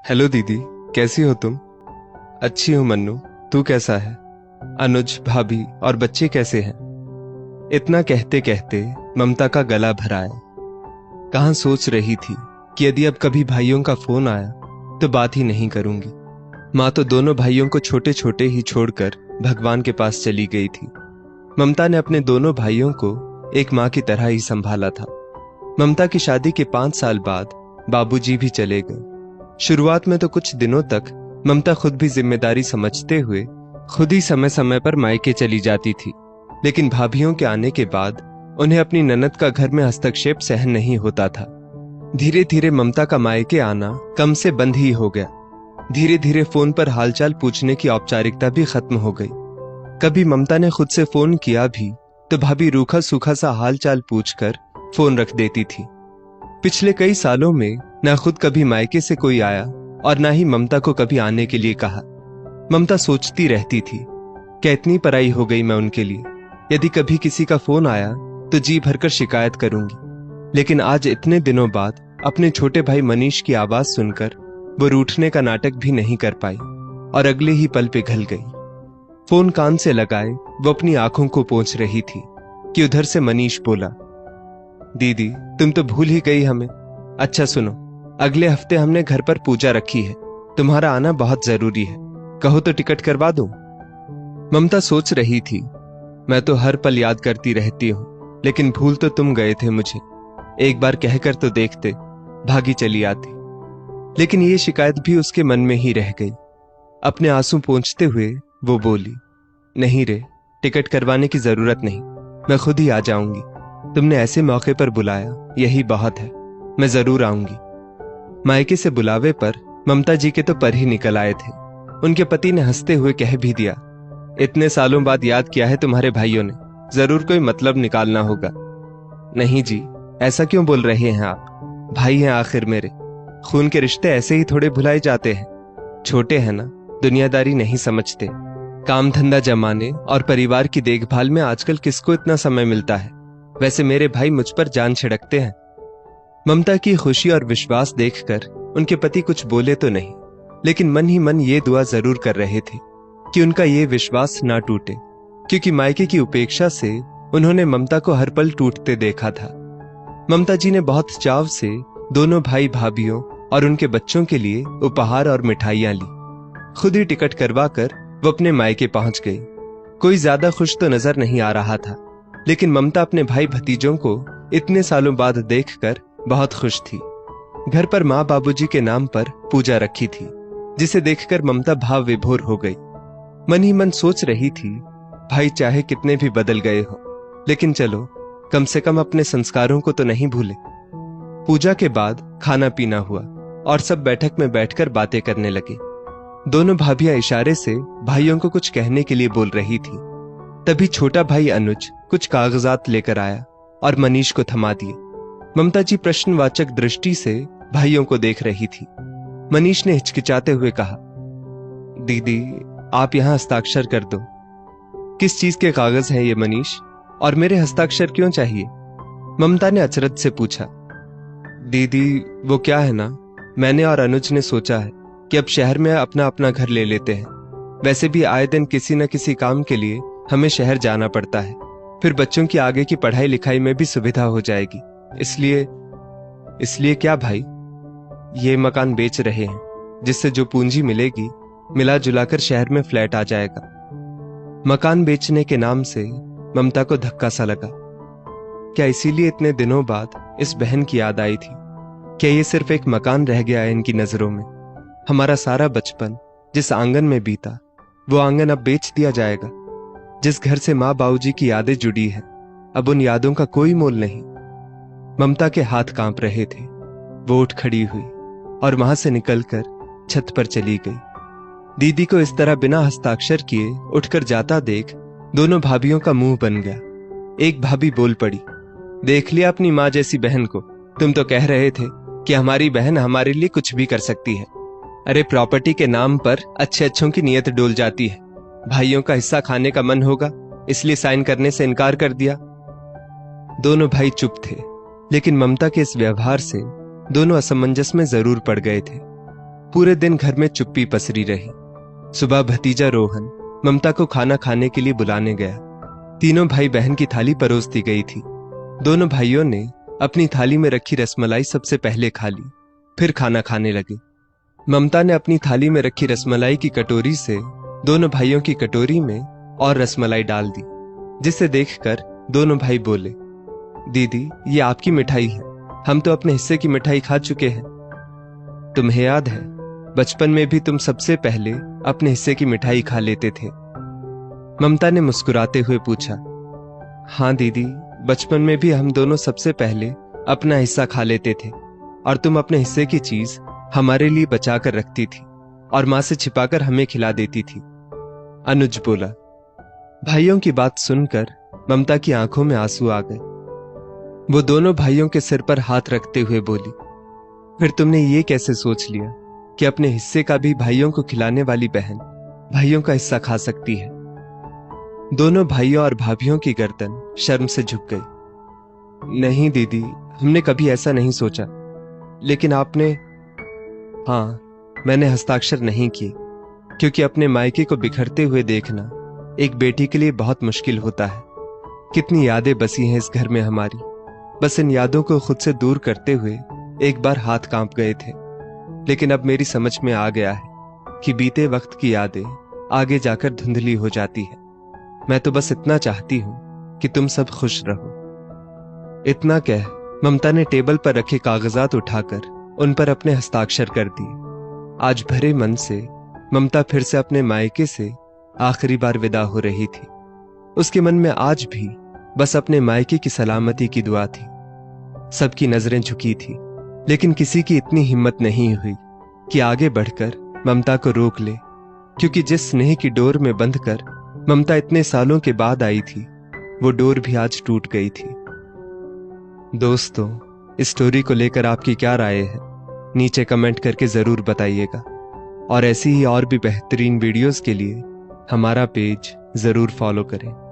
Hello दीदी, कैसी हो तुम? अच्छी हूँ मन्नू, तू कैसा है? अनुज, भाभी और बच्चे कैसे हैं? इतना कहते कहते ममता का गला भर आया। कहाँ सोच रही थी कि यदि अब कभी भाइयों का फोन आया तो बात ही नहीं करूंगी। माँ तो दोनों भाइयों को छोटे छोटे ही छोड़कर भगवान के पास चली गई थी। ममता ने अपने दोनों भाइयों को एक माँ की तरह ही संभाला था। ममता की शादी के 5 साल बाद बाबूजी भी चले गए। शुरुआत में तो कुछ दिनों तक ममता खुद भी जिम्मेदारी समझते हुए खुद ही समय समय पर मायके चली जाती थी, लेकिन भाभीियों के आने के बाद उन्हें अपनी ननद का घर में हस्तक्षेप सहन नहीं होता था। धीरे धीरे ममता का मायके आना कम से बंद ही हो गया। धीरे धीरे फोन पर हालचाल पूछने की औपचारिकता भी खत्म हो गई। कभी ममता ने खुद से फोन किया भी तो भाभी रूखा सूखा सा हालचाल पूछकर फोन रख देती थी। पिछले कई सालों में न खुद कभी मायके से कोई आया और न ही ममता को कभी आने के लिए कहा। ममता सोचती रहती थी, क्या इतनी पराई हो गई मैं उनके लिए? यदि कभी किसी का फोन आया तो जी भरकर शिकायत करूंगी। लेकिन आज इतने दिनों बाद अपने छोटे भाई मनीष की आवाज सुनकर वो रूठने का नाटक भी नहीं कर पाई और अगले ही पल पिघल गई। फोन कान से लगाए वो अपनी आंखों को पोंछ रही थी कि उधर से मनीष बोला, दीदी तुम तो भूल ही गई हमें। अच्छा सुनो, अगले हफ्ते हमने घर पर पूजा रखी है, तुम्हारा आना बहुत जरूरी है, कहो तो टिकट करवा दूं। ममता सोच रही थी, मैं तो हर पल याद करती रहती हूं, लेकिन भूल तो तुम गए थे मुझे। एक बार कहकर तो देखते, भागी चली आती। लेकिन ये शिकायत भी उसके मन में ही रह गई। अपने आंसू पोंछते हुए वो बोली, नहीं रे, टिकट करवाने की जरूरत नहीं, मैं खुद ही आ जाऊंगी। तुमने ऐसे मौके पर बुलाया, यही बहुत है, मैं जरूर आऊंगी। मायके से बुलावे पर ममता जी के तो पर ही निकल आए थे। उनके पति ने हंसते हुए कह भी दिया, इतने सालों बाद याद किया है तुम्हारे भाइयों ने, जरूर कोई मतलब निकालना होगा। नहीं जी, ऐसा क्यों बोल रहे हैं आप? भाई हैं आखिर मेरे, खून के रिश्ते ऐसे ही थोड़े भुलाए जाते हैं। छोटे हैं ना, दुनियादारी नहीं समझते। काम धंधा जमाने और परिवार की देखभाल में आजकल किसको इतना समय मिलता है? वैसे मेरे भाई मुझ पर जान छिड़कते हैं। ममता की खुशी और विश्वास देखकर उनके पति कुछ बोले तो नहीं, लेकिन मन ही मन ये दुआ जरूर कर रहे थे कि उनका ये विश्वास ना टूटे, क्योंकि मायके की उपेक्षा से उन्होंने ममता को हर पल टूटते देखा था। ममता जी ने बहुत चाव से दोनों भाई भाभीियों और उनके बच्चों के लिए उपहार और मिठाइयां ली। खुद ही टिकट करवा कर वो अपने मायके पहुंच गई। कोई ज्यादा खुश तो नजर नहीं आ रहा था, लेकिन ममता अपने भाई भतीजों को इतने सालों बाद देखकर बहुत खुश थी। घर पर माँ बाबूजी के नाम पर पूजा रखी थी, जिसे देखकर ममता भाव विभोर हो गई। मन ही मन सोच रही थी, भाई चाहे कितने भी बदल गए हो, लेकिन चलो कम से कम अपने संस्कारों को तो नहीं भूले। पूजा के बाद खाना पीना हुआ और सब बैठक में बैठकर बातें करने लगे। दोनों भाभियां इशारे से भाइयों को कुछ कहने के लिए बोल रही थी। तभी छोटा भाई अनुज कुछ कागजात लेकर आया और मनीष को थमा दिए। ममता जी प्रश्नवाचक दृष्टि से भाइयों को देख रही थी। मनीष ने हिचकिचाते हुए कहा, दीदी आप यहां हस्ताक्षर कर दो। किस चीज के कागज हैं ये मनीष, और मेरे हस्ताक्षर क्यों चाहिए? ममता ने अचरज से पूछा। दीदी वो क्या है ना, मैंने और अनुज ने सोचा है कि अब शहर में अपना अपना घर ले लेते हैं। वैसे भी आए दिन किसी न किसी काम के लिए हमें शहर जाना पड़ता है, फिर बच्चों की आगे की पढ़ाई लिखाई में भी सुविधा हो जाएगी। इसलिए क्या भाई, ये मकान बेच रहे हैं, जिससे जो पूंजी मिलेगी मिला जुलाकर शहर में फ्लैट आ जाएगा। मकान बेचने के नाम से ममता को धक्का सा लगा। क्या इसीलिए इतने दिनों बाद इस बहन की याद आई थी? क्या ये सिर्फ एक मकान रह गया है इनकी नजरों में? हमारा सारा बचपन जिस आंगन में बीता, वो आंगन अब बेच दिया जाएगा। जिस घर से माँ बाबूजी की यादें जुड़ी हैं, अब उन यादों का कोई मोल नहीं। ममता के हाथ कांप रहे थे। वो उठ खड़ी हुई और वहां से निकलकर छत पर चली गई। दीदी को इस तरह बिना हस्ताक्षर किए उठकर जाता देख दोनों भाभियों का मुंह बन गया। एक भाभी बोल पड़ी, देख लिया अपनी माँ जैसी बहन को, तुम तो कह रहे थे कि हमारी बहन हमारे लिए कुछ भी कर सकती है। अरे प्रॉपर्टी के नाम पर अच्छे अच्छों की नीयत डोल जाती है। भाइयों का हिस्सा खाने का मन होगा, इसलिए साइन करने से इनकार कर दिया। दोनों भाई चुप थे, लेकिन ममता के इस व्यवहार से दोनों असमंजस में जरूर पड़ गए थे। पूरे दिन घर में चुप्पी पसरी रही। सुबह भतीजा रोहन ममता को खाना खाने के लिए बुलाने गया। तीनों भाई बहन की थाली परोस दी गई थी। दोनों भाइयों ने अपनी थाली में रखी रसमलाई सबसे पहले खा ली, फिर खाना खाने लगे। ममता ने अपनी थाली में रखी रसमलाई की कटोरी से दोनों भाइयों की कटोरी में और रसमलाई डाल दी, जिसे देखकर दोनों भाई बोले, दीदी ये आपकी मिठाई है, हम तो अपने हिस्से की मिठाई खा चुके हैं। तुम्हें याद है बचपन में भी तुम सबसे पहले अपने हिस्से की मिठाई खा लेते थे? ममता ने मुस्कुराते हुए पूछा। हाँ दीदी, बचपन में भी हम दोनों सबसे पहले अपना हिस्सा खा लेते थे और तुम अपने हिस्से की चीज हमारे लिए बचा कर रखती थी और मां से छिपाकर हमें खिला देती थी, अनुज बोला। भाइयों की बात सुनकर ममता की आंखों में आंसू आ गए। वो दोनों भाइयों के सिर पर हाथ रखते हुए बोली, फिर तुमने ये कैसे सोच लिया कि अपने हिस्से का भी भाइयों को खिलाने वाली बहन भाइयों का हिस्सा खा सकती है? दोनों भाइयों और भाभियों की गर्दन शर्म से झुक गई। नहीं दीदी, हमने कभी ऐसा नहीं सोचा। लेकिन आपने? हाँ, मैंने हस्ताक्षर नहीं किए, क्योंकि अपने मायके को बिखरते हुए देखना एक बेटी के लिए बहुत मुश्किल होता है। कितनी यादें बसी हैं इस घर में हमारी, बस इन यादों को खुद से दूर करते हुए एक बार हाथ कांप गए थे। लेकिन अब मेरी समझ में आ गया है कि बीते वक्त की यादें आगे जाकर धुंधली हो जाती है। मैं तो बस इतना चाहती हूं कि तुम सब खुश रहो। इतना कह ममता ने टेबल पर रखे कागजात उठाकर उन पर अपने हस्ताक्षर कर दिए। आज भरे मन से ममता फिर से अपने मायके से आखिरी बार विदा हो रही थी। उसके मन में आज भी बस अपने मायके की सलामती की दुआ थी। सबकी नजरें झुकी थी, लेकिन किसी की इतनी हिम्मत नहीं हुई कि आगे बढ़कर ममता को रोक ले, क्योंकि जिस स्नेह की डोर में बंधकर ममता इतने सालों के बाद आई थी, वो डोर भी आज टूट गई थी। दोस्तों, इस स्टोरी को लेकर आपकी क्या राय है? नीचे कमेंट करके जरूर बताइएगा। और ऐसी ही और भी बेहतरीन वीडियोस के लिए हमारा पेज जरूर फॉलो करें।